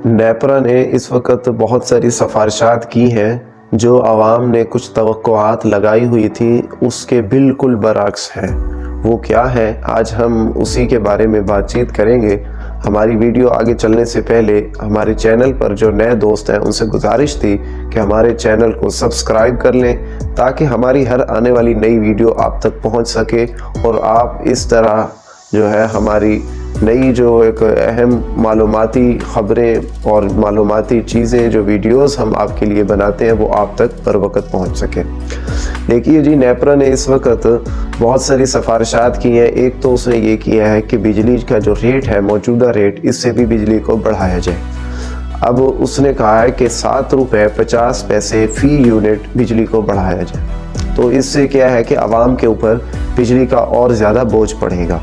نیپرا نے اس وقت بہت ساری سفارشات کی ہیں جو عوام نے کچھ توقعات لگائی ہوئی تھی اس کے بالکل برعکس ہیں۔ وہ کیا ہے آج ہم اسی کے بارے میں بات چیت کریں گے۔ ہماری ویڈیو آگے چلنے سے پہلے ہمارے چینل پر جو نئے دوست ہیں ان سے گزارش تھی کہ ہمارے چینل کو سبسکرائب کر لیں تاکہ ہماری ہر آنے والی نئی ویڈیو آپ تک پہنچ سکے اور آپ اس طرح جو ہے ہماری نئی جو ایک اہم معلوماتی خبریں اور معلوماتی چیزیں جو ویڈیوز ہم آپ کے لیے بناتے ہیں وہ آپ تک پر وقت پہنچ سکیں۔ دیکھیے جی، نیپرا نے اس وقت بہت ساری سفارشات کی ہیں۔ ایک تو اس نے یہ کیا ہے کہ بجلی کا جو ریٹ ہے، موجودہ ریٹ، اس سے بھی بجلی کو بڑھایا جائے۔ اب اس نے کہا ہے کہ 7.50 روپے فی یونٹ بجلی کو بڑھایا جائے۔ تو اس سے کیا ہے کہ عوام کے اوپر بجلی کا اور زیادہ بوجھ پڑے گا۔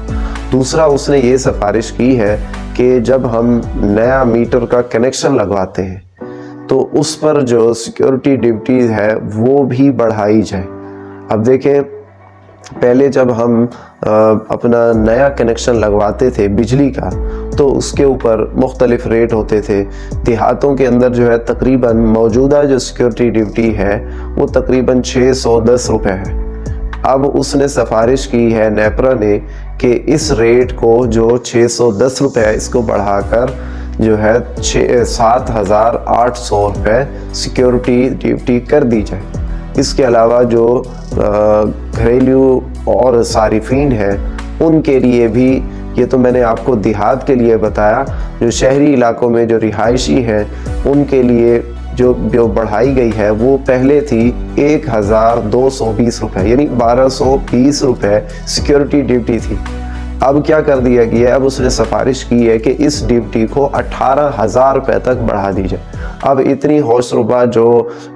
دوسرا اس نے یہ سفارش کی ہے کہ جب ہم نیا میٹر کا کنیکشن لگواتے ہیں تو اس پر جو سیکیورٹی ڈیوٹی ہے وہ بھی بڑھائی جائے۔ اب دیکھیں، پہلے جب ہم اپنا نیا کنیکشن لگواتے تھے بجلی کا تو اس کے اوپر مختلف ریٹ ہوتے تھے۔ دیہاتوں کے اندر جو ہے تقریباً موجودہ جو سیکیورٹی ڈیوٹی ہے وہ تقریباً 610 روپے ہے۔ اب اس نے سفارش کی ہے نیپرا نے کہ اس ریٹ کو جو 610 روپے اس کو بڑھا کر جو ہے 7,800 روپے سیکیورٹی ڈیوٹی کر دی جائے۔ اس کے علاوہ جو گھریلو اور صارفین ہیں ان کے لیے بھی، یہ تو میں نے آپ کو دیہات کے لیے بتایا، جو شہری علاقوں میں جو رہائشی ہیں ان کے لیے جو بڑھائی گئی ہے وہ پہلے تھی 1,220 روپے، یعنی 1,220 روپے سیکیورٹی ڈیوٹی تھی۔ اب کیا کر دیا گیا ہے؟ اب اس نے سفارش کی ہے کہ اس ڈیوٹی کو 18,000 روپے تک بڑھا دی جائے۔ اب اتنی ہوش ربا جو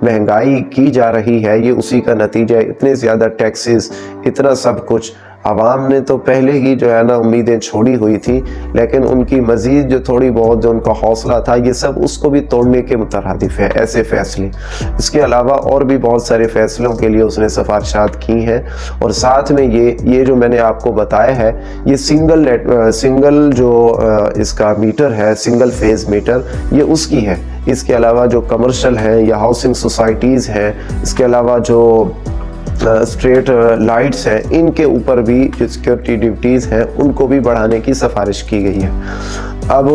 مہنگائی کی جا رہی ہے یہ اسی کا نتیجہ ہے۔ اتنے زیادہ ٹیکسز، اتنا سب کچھ، عوام نے تو پہلے ہی جو ہے نا امیدیں چھوڑی ہوئی تھی، لیکن ان کی مزید جو تھوڑی بہت جو ان کا حوصلہ تھا یہ سب اس کو بھی توڑنے کے مترادف ہے ایسے فیصلے۔ اس کے علاوہ اور بھی بہت سارے فیصلوں کے لیے اس نے سفارشات کی ہیں، اور ساتھ میں یہ جو میں نے آپ کو بتایا ہے یہ سنگل جو اس کا میٹر ہے، سنگل فیز میٹر، یہ اس کی ہے۔ اس کے علاوہ جو کمرشل ہیں یا ہاؤسنگ سوسائٹیز ہیں، اس کے علاوہ جو اسٹریٹ لائٹس ہیں، ان کے اوپر بھی جو سیکیورٹی ڈیوٹیز ہیں ان کو بھی بڑھانے کی سفارش کی گئی ہے۔ اب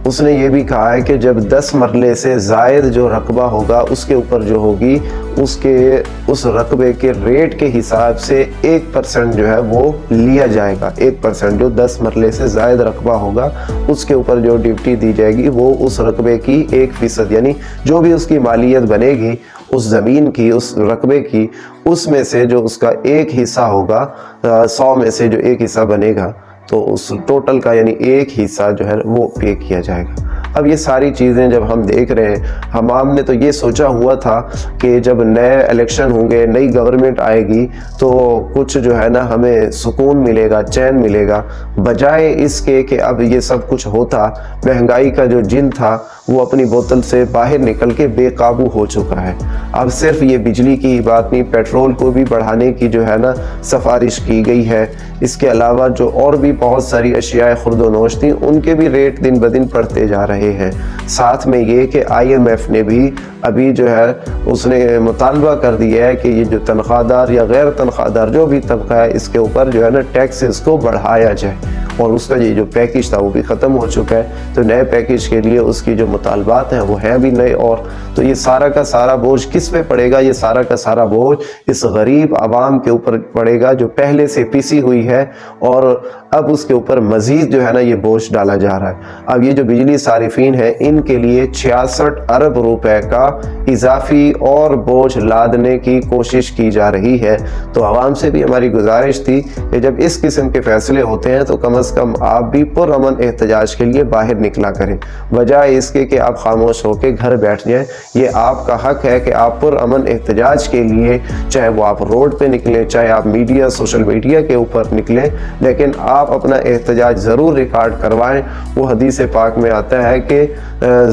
اس نے یہ بھی کہا ہے کہ جب 10 مرلے سے زائد جو رقبہ ہوگا اس کے اوپر جو ہوگی اس رقبے کے ریٹ کے حساب سے 1% جو ہے وہ لیا جائے گا۔ 1% جو 10 مرلے سے زائد رقبہ ہوگا اس کے اوپر جو ڈیوٹی دی جائے گی وہ اس رقبے کی 1%، یعنی جو بھی اس کی مالیت بنے گی اس زمین کی، اس رقبے کی، اس میں سے جو اس کا ایک حصہ ہوگا، 100 میں سے جو ایک حصہ بنے گا تو اس ٹوٹل کا یعنی ایک حصہ جو ہے وہ پے کیا جائے گا۔ اب یہ ساری چیزیں جب ہم دیکھ رہے ہیں، ہم نے تو یہ سوچا ہوا تھا کہ جب نئے الیکشن ہوں گے، نئی گورنمنٹ آئے گی تو کچھ جو ہے نا ہمیں سکون ملے گا، چین ملے گا، بجائے اس کے کہ اب یہ سب کچھ ہوتا۔ مہنگائی کا جو جن تھا وہ اپنی بوتل سے باہر نکل کے بے قابو ہو چکا ہے۔ اب صرف یہ بجلی کی ہی بات نہیں، پیٹرول کو بھی بڑھانے کی جو ہے نا سفارش کی گئی ہے۔ اس کے علاوہ جو اور بھی بہت ساری اشیاء خرد و نوش تھیں ان کے بھی ریٹ دن بدن بڑھتے جا رہے ہیں۔ ساتھ میں یہ کہ IMF نے بھی ابھی جو ہے اس نے مطالبہ کر دیا ہے کہ یہ جو تنخواہ دار یا غیر تنخواہ دار جو بھی طبقہ ہے اس کے اوپر جو ہے نا ٹیکسز کو بڑھایا جائے، اور اس کا یہ جو پیکج تھا وہ بھی ختم ہو چکا ہے۔ تو نئے پیکج کے لیے اس کی جو مطالبات ہیں وہ ہیں بھی نئے، اور تو یہ سارا کا سارا بوجھ کس پہ پڑے گا؟ یہ سارا کا سارا بوجھ اس غریب عوام کے اوپر پڑے گا جو پہلے سے پسی ہوئی ہے، اور اب اس کے اوپر مزید جو ہے نا یہ بوجھ ڈالا جا رہا ہے۔ اب یہ جو بجلی صارفین ہیں ان کے لیے 66 ارب روپے کا اضافی اور بوجھ لادنے کی کوشش کی جا رہی ہے۔ تو عوام سے بھی ہماری گزارش تھی کہ جب اس قسم کے فیصلے ہوتے ہیں تو کم از کم آپ بھی پرامن احتجاج کے لیے باہر نکلا کریں، بجائے اس کے کہ آپ خاموش ہو کے گھر بیٹھ جائیں۔ یہ آپ کا حق ہے کہ آپ پرامن احتجاج کے لیے، چاہے وہ آپ روڈ پہ نکلیں، چاہے آپ سوشل میڈیا کے اوپر نکلیں، لیکن آپ اپنا احتجاج ضرور ریکارڈ کروائیں۔ وہ حدیث پاک میں آتا ہے کہ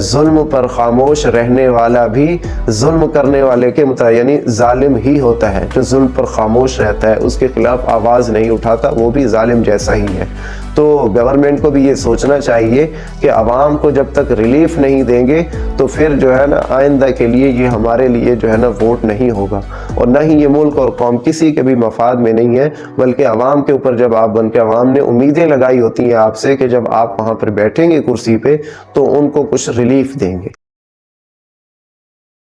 ظلم پر خاموش رہنے والا بھی ظلم کرنے والے کے یعنی ظالم ہی ہوتا ہے۔ جو ظلم پر خاموش رہتا ہے، اس کے خلاف آواز نہیں اٹھاتا، وہ بھی ظالم جیسا ہی ہے۔ تو گورنمنٹ کو بھی یہ سوچنا چاہیے کہ عوام کو جب تک ریلیف نہیں دیں گے تو پھر جو ہے نا آئندہ کے لیے یہ ہمارے لیے جو ہے نا ووٹ نہیں ہوگا، اور نہ ہی یہ ملک اور قوم کسی کے بھی مفاد میں نہیں ہے، بلکہ عوام کے اوپر جب آپ بن کے عوام نے امیدیں لگائی ہوتی ہیں آپ سے کہ جب آپ وہاں پر بیٹھیں گے کرسی پہ تو ان کو کچھ ریلیف دیں گے۔